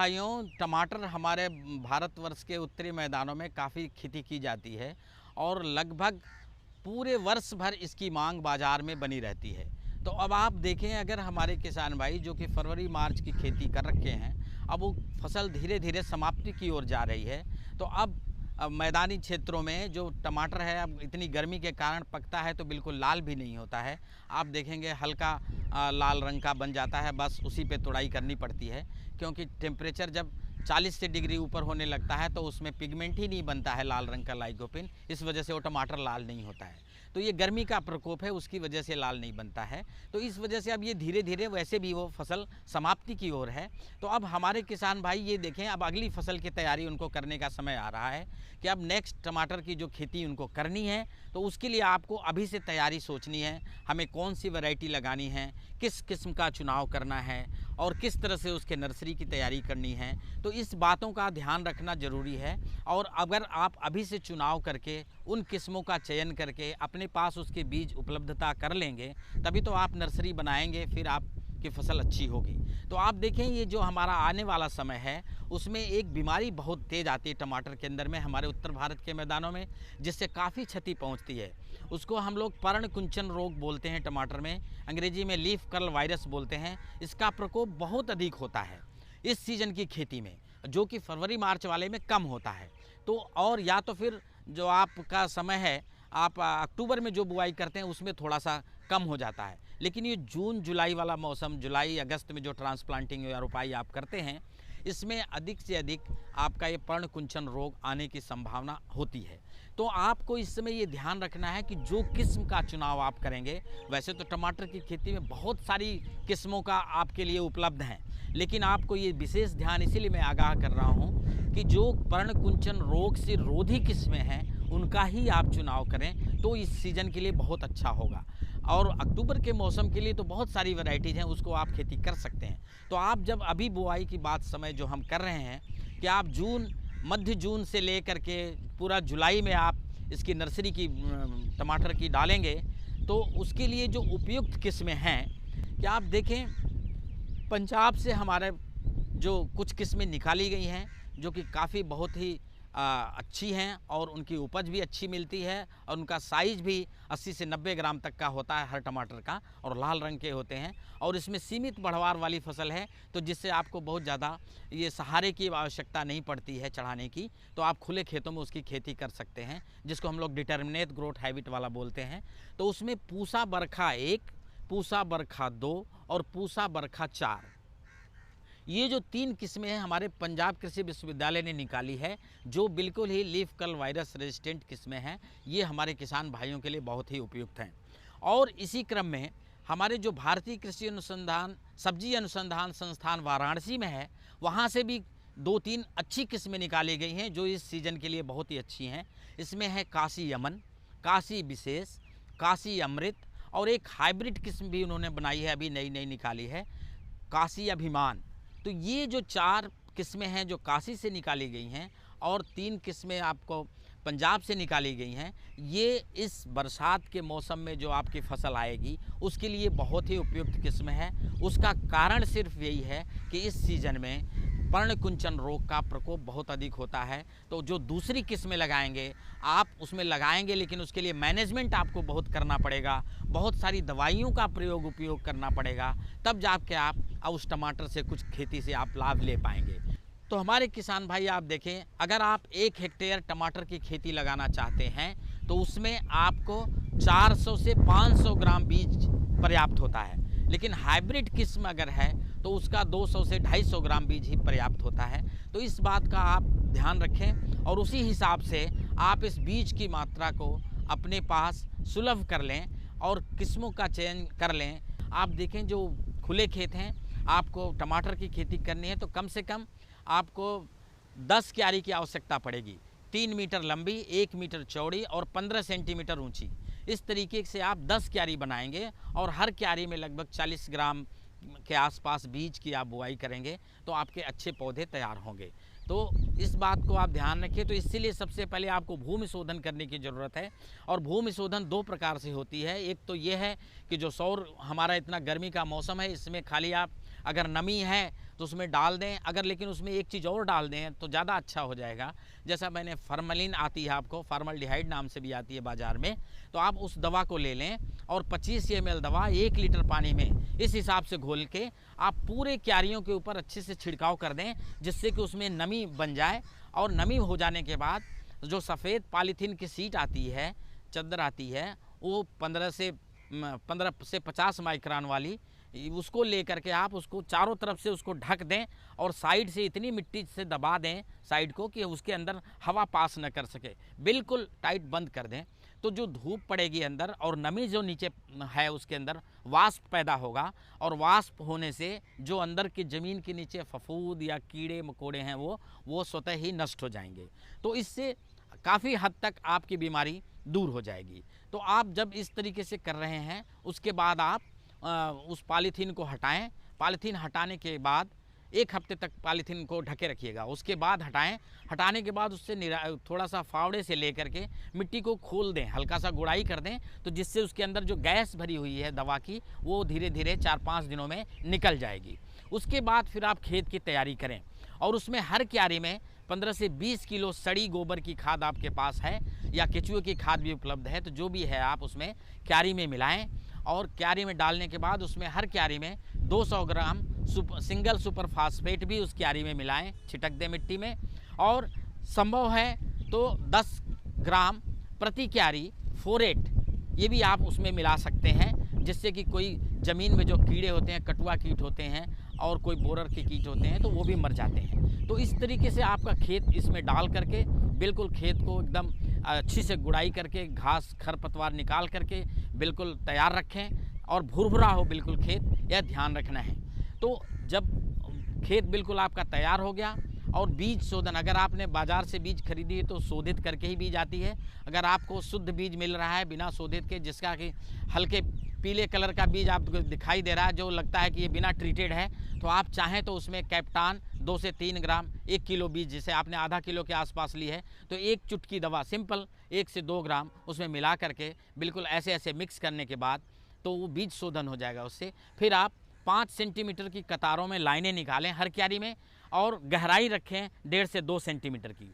भाइयों, टमाटर हमारे भारतवर्ष के उत्तरी मैदानों में काफ़ी खेती की जाती है और लगभग पूरे वर्ष भर इसकी मांग बाज़ार में बनी रहती है। तो अब आप देखें, अगर हमारे किसान भाई जो कि फरवरी मार्च की खेती कर रखे हैं, अब वो फसल धीरे धीरे समाप्ति की ओर जा रही है। तो अब मैदानी क्षेत्रों में जो टमाटर है, अब इतनी गर्मी के कारण पकता है तो बिल्कुल लाल भी नहीं होता है। आप देखेंगे हल्का लाल रंग का बन जाता है, बस उसी पे तुड़ाई करनी पड़ती है, क्योंकि टेम्परेचर जब 40 से डिग्री ऊपर होने लगता है तो उसमें पिगमेंट ही नहीं बनता है लाल रंग का लाइकोपिन, इस वजह से वो टमाटर लाल नहीं होता है। तो ये गर्मी का प्रकोप है, उसकी वजह से लाल नहीं बनता है। तो इस वजह से अब ये धीरे धीरे वैसे भी वो फसल समाप्ति की ओर है। तो अब हमारे किसान भाई ये देखें, अब अगली फसल की तैयारी उनको करने का समय आ रहा है कि अब नेक्स्ट टमाटर की जो खेती उनको करनी है, तो उसके लिए आपको अभी से तैयारी सोचनी है। हमें कौन सी वैरायटी लगानी है, किस किस्म का चुनाव करना है और किस तरह से उसके नर्सरी की तैयारी करनी है। तो इस बातों का ध्यान रखना ज़रूरी है। और अगर आप अभी से चुनाव करके उन किस्मों का चयन करके अपने पास उसके बीज उपलब्धता कर लेंगे, तभी तो आप नर्सरी बनाएंगे, फिर आपकी फसल अच्छी होगी। तो आप देखें, ये जो हमारा आने वाला समय है उसमें एक बीमारी बहुत तेज़ आती है टमाटर के अंदर में, हमारे उत्तर भारत के मैदानों में, जिससे काफ़ी क्षति पहुंचती है। उसको हम लोग पर्णकुंचन रोग बोलते हैं टमाटर में, अंग्रेजी में लीफ कर्ल वायरस बोलते हैं। इसका प्रकोप बहुत अधिक होता है इस सीज़न की खेती में, जो कि फरवरी मार्च वाले में कम होता है। तो और या तो फिर जो आपका समय है, आप अक्टूबर में जो बुआई करते हैं उसमें थोड़ा सा कम हो जाता है, लेकिन ये जून जुलाई वाला मौसम, जुलाई अगस्त में जो ट्रांसप्लांटिंग या रोपाई आप करते हैं, इसमें अधिक से अधिक आपका ये पर्णकुंचन रोग आने की संभावना होती है। तो आपको इस समय ये ध्यान रखना है कि जो किस्म का चुनाव आप करेंगे, वैसे तो टमाटर की खेती में बहुत सारी किस्मों का आपके लिए उपलब्ध हैं, लेकिन आपको ये विशेष ध्यान इसीलिए मैं आगाह कर रहा हूँ कि जो पर्णकुंचन रोग से रोधी किस्में हैं उनका ही आप चुनाव करें, तो इस सीज़न के लिए बहुत अच्छा होगा। और अक्टूबर के मौसम के लिए तो बहुत सारी वैरायटीज़ हैं, उसको आप खेती कर सकते हैं। तो आप जब अभी बुआई की बात समय जो हम कर रहे हैं कि आप मध्य जून से लेकर के पूरा जुलाई में आप इसकी नर्सरी की टमाटर की डालेंगे, तो उसके लिए जो उपयुक्त किस्में हैं कि आप देखें, पंजाब से हमारे जो कुछ किस्में निकाली गई हैं जो कि काफ़ी बहुत ही अच्छी हैं और उनकी उपज भी अच्छी मिलती है और उनका साइज़ भी 80 से 90 ग्राम तक का होता है हर टमाटर का, और लाल रंग के होते हैं। और इसमें सीमित बढ़वार वाली फसल है, तो जिससे आपको बहुत ज़्यादा ये सहारे की आवश्यकता नहीं पड़ती है चढ़ाने की, तो आप खुले खेतों में उसकी खेती कर सकते हैं, जिसको हम लोग डिटर्मिनेट ग्रोथ हैबिट वाला बोलते हैं। तो उसमें पूसा बरखा 1, पूसा बरखा 2 और पूसा बरखा 4, ये जो 3 किस्में हैं हमारे पंजाब कृषि विश्वविद्यालय ने निकाली है, जो बिल्कुल ही लीफ कर्ल वायरस रेजिस्टेंट किस्में हैं। ये हमारे किसान भाइयों के लिए बहुत ही उपयुक्त हैं। और इसी क्रम में हमारे जो भारतीय कृषि अनुसंधान सब्जी अनुसंधान संस्थान वाराणसी में है, वहाँ से भी 2-3 अच्छी किस्में निकाली गई हैं जो इस सीज़न के लिए बहुत ही अच्छी हैं। इसमें है काशी यमन, काशी विशेष, काशी अमृत, और एक हाइब्रिड किस्म भी उन्होंने बनाई है, अभी नई निकाली है, काशी अभिमान। तो ये जो 4 किस्में हैं जो काशी से निकाली गई हैं और 3 किस्में आपको पंजाब से निकाली गई हैं, ये इस बरसात के मौसम में जो आपकी फसल आएगी उसके लिए बहुत ही उपयुक्त किस्म है। उसका कारण सिर्फ यही है कि इस सीज़न में पर्णकुंचन रोग का प्रकोप बहुत अधिक होता है। तो जो दूसरी किस्में लगाएंगे, आप उसमें लगाएंगे, लेकिन उसके लिए मैनेजमेंट आपको बहुत करना पड़ेगा, बहुत सारी दवाइयों का उपयोग करना पड़ेगा, तब जाके आप उस टमाटर से कुछ खेती से आप लाभ ले पाएंगे। तो हमारे किसान भाई आप देखें, अगर आप 1 हेक्टेयर टमाटर की खेती लगाना चाहते हैं तो उसमें आपको 400 से 500 ग्राम बीज पर्याप्त होता है, लेकिन हाइब्रिड किस्म अगर है तो उसका 200 से 250 ग्राम बीज ही पर्याप्त होता है। तो इस बात का आप ध्यान रखें और उसी हिसाब से आप इस बीज की मात्रा को अपने पास सुलभ कर लें और किस्मों का चयन कर लें। आप देखें, जो खुले खेत हैं, आपको टमाटर की खेती करनी है तो कम से कम आपको 10 क्यारी की आवश्यकता पड़ेगी, 3 मीटर लंबी, 1 मीटर चौड़ी और 15 सेंटीमीटर ऊंची। इस तरीके से आप 10 क्यारी बनाएंगे और हर क्यारी में लगभग 40 ग्राम के आसपास बीज की आप बुआई करेंगे तो आपके अच्छे पौधे तैयार होंगे। तो इस बात को आप ध्यान रखिए। तो इसीलिए सबसे पहले आपको भूमि शोधन करने की ज़रूरत है, और भूमि शोधन 2 प्रकार से होती है। एक तो ये है कि जो सौर, हमारा इतना गर्मी का मौसम है, इसमें खाली आप अगर नमी है तो उसमें डाल दें, अगर लेकिन उसमें एक चीज़ और डाल दें तो ज़्यादा अच्छा हो जाएगा। जैसा मैंने फॉर्मलिन आती है, आपको फॉर्मल्डिहाइड नाम से भी आती है बाज़ार में, तो आप उस दवा को ले लें और 25 ml दवा 1 लीटर पानी में इस हिसाब से घोल के आप पूरे क्यारियों के ऊपर अच्छे से छिड़काव कर दें, जिससे कि उसमें नमी बन जाए। और नमी हो जाने के बाद जो सफ़ेद पॉलीथीन की सीट आती है, चद्दर आती है, वो 15 से 50 माइक्रोन वाली, उसको लेकर के आप उसको चारों तरफ से उसको ढक दें और साइड से इतनी मिट्टी से दबा दें साइड को कि उसके अंदर हवा पास न कर सके, बिल्कुल टाइट बंद कर दें। तो जो धूप पड़ेगी अंदर और नमी जो नीचे है उसके अंदर वाष्प पैदा होगा, और वाष्प होने से जो अंदर की ज़मीन के नीचे फफूंद या कीड़े मकोड़े हैं वो स्वतः ही नष्ट हो जाएंगे। तो इससे काफ़ी हद तक आपकी बीमारी दूर हो जाएगी। तो आप जब इस तरीके से कर रहे हैं, उसके बाद आप उस पॉलीथीन को हटाएं। पॉलीथीन हटाने के बाद 1 हफ्ते तक पॉलीथीन को ढके रखिएगा, उसके बाद हटाएं। हटाने के बाद उससे थोड़ा सा फावड़े से लेकर के मिट्टी को खोल दें, हल्का सा गुड़ाई कर दें, तो जिससे उसके अंदर जो गैस भरी हुई है दवा की वो धीरे धीरे 4-5 दिनों में निकल जाएगी। उसके बाद फिर आप खेत की तैयारी करें और उसमें हर क्यारी में 15 से 20 किलो सड़ी गोबर की खाद आपके पास है या केचुए की खाद भी उपलब्ध है, तो जो भी है आप उसमें क्यारी में मिलाएं। और क्यारी में डालने के बाद उसमें हर क्यारी में 200 ग्राम सिंगल सुपर फास्फेट भी उस क्यारी में मिलाएं, छिटक दें मिट्टी में। और संभव है तो 10 ग्राम प्रति क्यारी फोरेट ये भी आप उसमें मिला सकते हैं, जिससे कि कोई ज़मीन में जो कीड़े होते हैं, कटुआ कीट होते हैं और कोई बोरर के कीट होते हैं, तो वो भी मर जाते हैं। तो इस तरीके से आपका खेत इसमें डाल करके बिल्कुल खेत को एकदम अच्छी से गुड़ाई करके घास खरपतवार निकाल करके बिल्कुल तैयार रखें और भुरभुरा हो बिल्कुल खेत, यह ध्यान रखना है। तो जब खेत बिल्कुल आपका तैयार हो गया और बीज शोधन, अगर आपने बाज़ार से बीज खरीदी है तो शोधित करके ही बीज आती है। अगर आपको शुद्ध बीज मिल रहा है बिना शोधित के, जिसका कि हल्के पीले कलर का बीज आपको दिखाई दे रहा है, जो लगता है कि ये बिना ट्रीटेड है, तो आप चाहें तो उसमें कैप्टान 2 से 3 ग्राम 1 किलो बीज, जैसे आपने आधा किलो के आसपास ली है तो 1 चुटकी दवा सिंपल 1 से 2 ग्राम उसमें मिला करके बिल्कुल ऐसे ऐसे मिक्स करने के बाद तो वो बीज शोधन हो जाएगा उससे। फिर आप 5 सेंटीमीटर की कतारों में लाइनें निकालें हर क्यारी में और गहराई रखें 1.5 से 2 सेंटीमीटर की।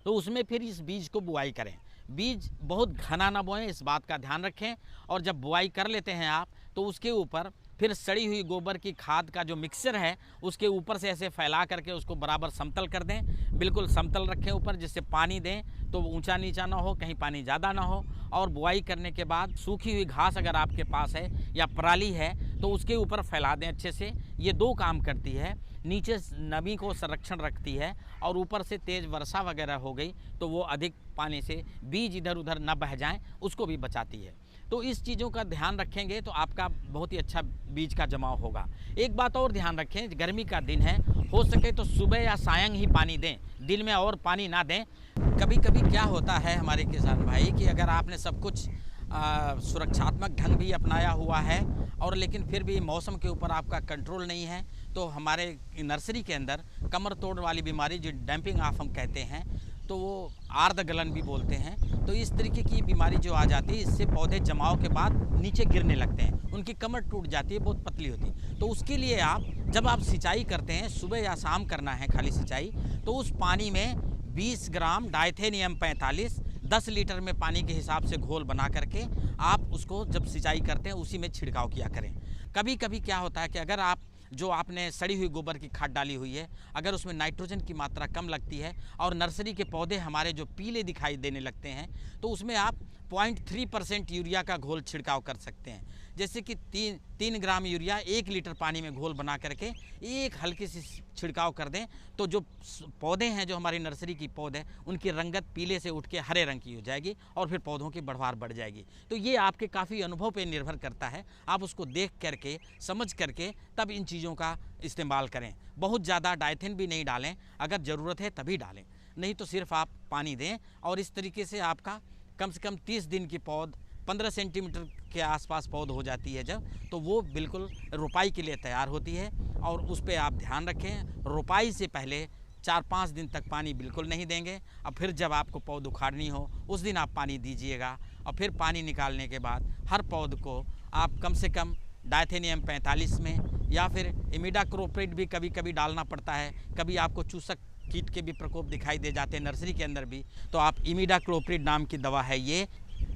तो उसमें फिर इस बीज को बुआई करें। बीज बहुत घना ना बोएं, इस बात का ध्यान रखें। और जब बुआई कर लेते हैं आप तो उसके ऊपर फिर सड़ी हुई गोबर की खाद का जो मिक्सचर है उसके ऊपर से ऐसे फैला करके उसको बराबर समतल कर दें, बिल्कुल समतल रखें ऊपर, जिससे पानी दें तो ऊंचा नीचा ना हो, कहीं पानी ज़्यादा ना हो। और बुआई करने के बाद सूखी हुई घास अगर आपके पास है या पराली है तो उसके ऊपर फैला दें अच्छे से। ये 2 काम करती है, नीचे नमी को संरक्षण रखती है और ऊपर से तेज़ वर्षा वगैरह हो गई तो वो अधिक पानी से बीज इधर उधर न बह जाएं, उसको भी बचाती है। तो इस चीज़ों का ध्यान रखेंगे तो आपका बहुत ही अच्छा बीज का जमाव होगा। एक बात और ध्यान रखें, गर्मी का दिन है, हो सके तो सुबह या सायं ही पानी दें, दिन में और पानी ना दें। कभी कभी क्या होता है हमारे किसान भाई कि अगर आपने सब कुछ सुरक्षात्मक ढंग भी अपनाया हुआ है और लेकिन फिर भी मौसम के ऊपर आपका कंट्रोल नहीं है, तो हमारे नर्सरी के अंदर कमर तोड़ वाली बीमारी जो डैम्पिंग ऑफ हम कहते हैं, तो वो आर्द्र गलन भी बोलते हैं, तो इस तरीके की बीमारी जो आ जाती है, इससे पौधे जमाव के बाद नीचे गिरने लगते हैं, उनकी कमर टूट जाती है, बहुत पतली होती है। तो उसके लिए आप जब आप सिंचाई करते हैं, सुबह या शाम करना है खाली सिंचाई, तो उस पानी में 20 ग्राम डाइथेनियम 45 10 लीटर में पानी के हिसाब से घोल बना करके आप उसको जब सिंचाई करते हैं उसी में छिड़काव किया करें। कभी कभी क्या होता है कि अगर आप जो आपने सड़ी हुई गोबर की खाद डाली हुई है, अगर उसमें नाइट्रोजन की मात्रा कम लगती है और नर्सरी के पौधे हमारे जो पीले दिखाई देने लगते हैं, तो उसमें आप 0.3% यूरिया का घोल छिड़काव कर सकते हैं। जैसे कि 3 ग्राम यूरिया 1 लीटर पानी में घोल बना करके एक हल्की सी छिड़काव कर दें, तो जो पौधे हैं, जो हमारी नर्सरी की पौधे, उनकी रंगत पीले से उठ के हरे रंग की हो जाएगी और फिर पौधों की बढ़वार बढ़ जाएगी। तो ये आपके काफ़ी अनुभव पे निर्भर करता है, आप उसको देख करके समझ करके तब इन चीज़ों का इस्तेमाल करें। बहुत ज़्यादा डाइथेन भी नहीं डालें, अगर ज़रूरत है तभी डालें, नहीं तो सिर्फ आप पानी दें। और इस तरीके से आपका कम से कम 30 दिन की पौध 15 सेंटीमीटर के आसपास पौध हो जाती है जब, तो वो बिल्कुल रोपाई के लिए तैयार होती है। और उस पर आप ध्यान रखें, रोपाई से पहले 4-5 दिन तक पानी बिल्कुल नहीं देंगे। और फिर जब आपको पौध उखाड़नी हो उस दिन आप पानी दीजिएगा। और फिर पानी निकालने के बाद हर पौध को आप कम से कम डाइथेनियम 45 में या फिर इमिडाक्लोप्रिड भी कभी कभी डालना पड़ता है। कभी आपको चूसक कीट के भी प्रकोप दिखाई दे जाते हैं नर्सरी के अंदर भी, तो आप इमिडाक्लोप्रिड नाम की दवा है ये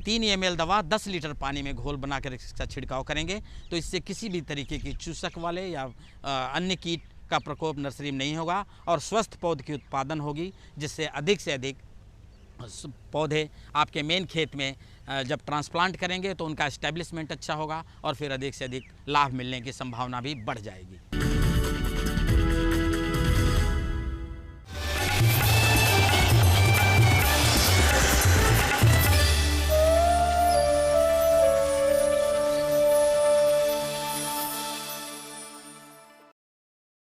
3 ml दवा 10 लीटर पानी में घोल बनाकर इसका छिड़काव करेंगे तो इससे किसी भी तरीके की चूसक वाले या अन्य कीट का प्रकोप नर्सरी में नहीं होगा और स्वस्थ पौध की उत्पादन होगी, जिससे अधिक से अधिक पौधे आपके मेन खेत में जब ट्रांसप्लांट करेंगे तो उनका एस्टेब्लिशमेंट अच्छा होगा और फिर अधिक से अधिक लाभ मिलने की संभावना भी बढ़ जाएगी।